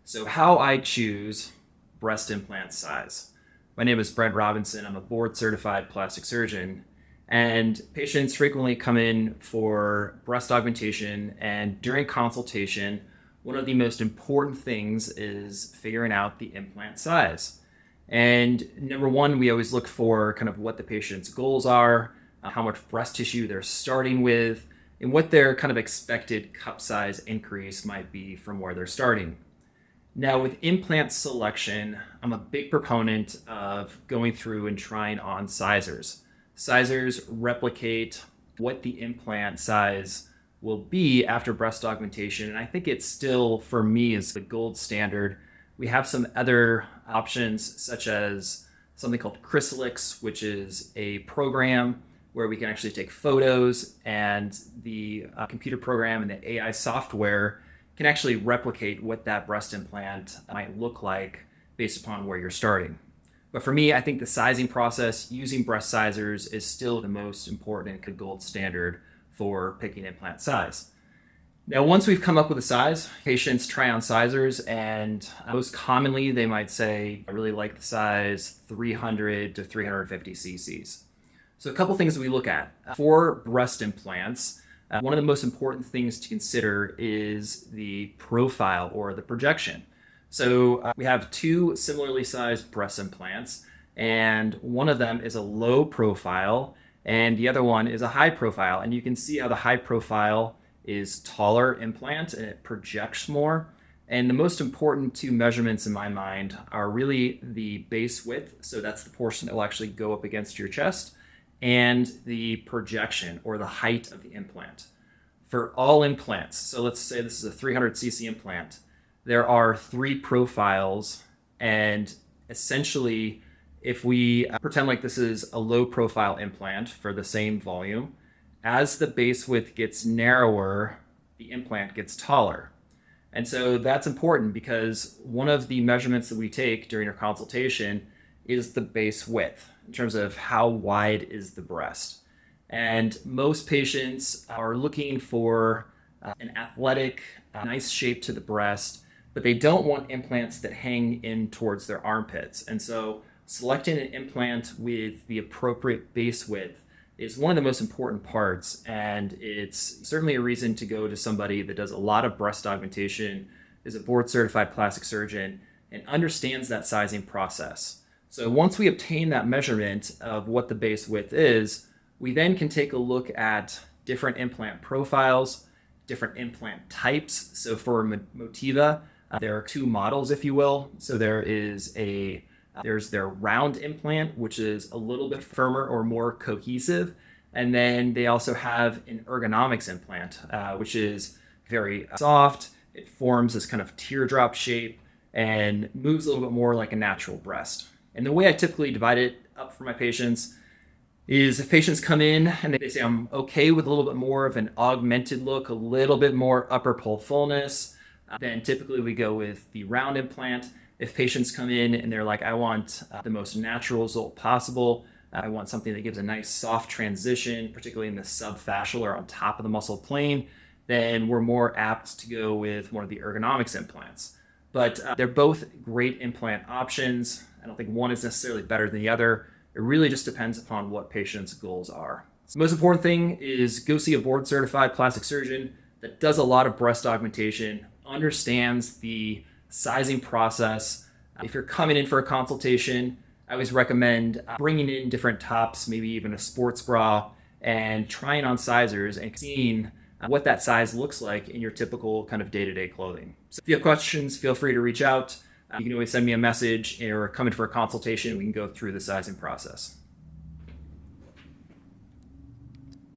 So how I choose breast implant size. My name is Brent Robinson. I'm a board certified plastic surgeon, and patients frequently come in for breast augmentation, and during consultation, one of the most important things is figuring out the implant size. And number one, we always look for kind of what the patient's goals are, how much breast tissue they're starting with, and what their kind of expected cup size increase might be from where they're starting. Now, with implant selection, I'm a big proponent of going through and trying on sizers. Sizers replicate what the implant size will be after breast augmentation, and I think it still, for me, is the gold standard. We have some other options, such as something called Crisalix, which is a program where we can actually take photos, and the computer program and the AI software can actually replicate what that breast implant might look like based upon where you're starting. But for me, I think the sizing process using breast sizers is still the most important gold standard for picking implant size. Now, once we've come up with a size, patients try on sizers, and most commonly they might say, I really like the size 300 to 350 cc's. So a couple things that we look at. For breast implants, one of the most important things to consider is the profile or the projection. So we have two similarly sized breast implants, and one of them is a low profile and the other one is a high profile. And you can see how the high profile is taller implant and it projects more. And the most important two measurements in my mind are really the base width. So that's the portion that will actually go up against your chest, and the projection or the height of the implant. For all implants, so let's say this is a 300 cc implant, there are three profiles, and essentially if we pretend like this is a low profile implant for the same volume, as the base width gets narrower, the implant gets taller. And so that's important because one of the measurements that we take during our consultation is the base width in terms of how wide is the breast. And most patients are looking for an athletic, nice shape to the breast, but they don't want implants that hang in towards their armpits. And so selecting an implant with the appropriate base width is one of the most important parts. And it's certainly a reason to go to somebody that does a lot of breast augmentation, is a board certified plastic surgeon, and understands that sizing process. So once we obtain that measurement of what the base width is, we then can take a look at different implant profiles, different implant types. So for Motiva, there are two models, if you will. So there's their round implant, which is a little bit firmer or more cohesive. And then they also have an Ergonomix implant, which is very soft. It forms this kind of teardrop shape and moves a little bit more like a natural breast. And the way I typically divide it up for my patients is if patients come in and they say, I'm okay with a little bit more of an augmented look, a little bit more upper pole fullness, then typically we go with the round implant. If patients come in and they're like, I want the most natural result possible, I want something that gives a nice soft transition, particularly in the subfascial or on top of the muscle plane, then we're more apt to go with one of the Ergonomix implants. But they're both great implant options. I don't think one is necessarily better than the other. It really just depends upon what patients' goals are. So the most important thing is go see a board certified plastic surgeon that does a lot of breast augmentation, understands the sizing process. If you're coming in for a consultation, I always recommend bringing in different tops, maybe even a sports bra, and trying on sizers and seeing what that size looks like in your typical kind of day-to-day clothing. So if you have questions, feel free to reach out. You can always send me a message or come in for a consultation. We can go through the sizing process.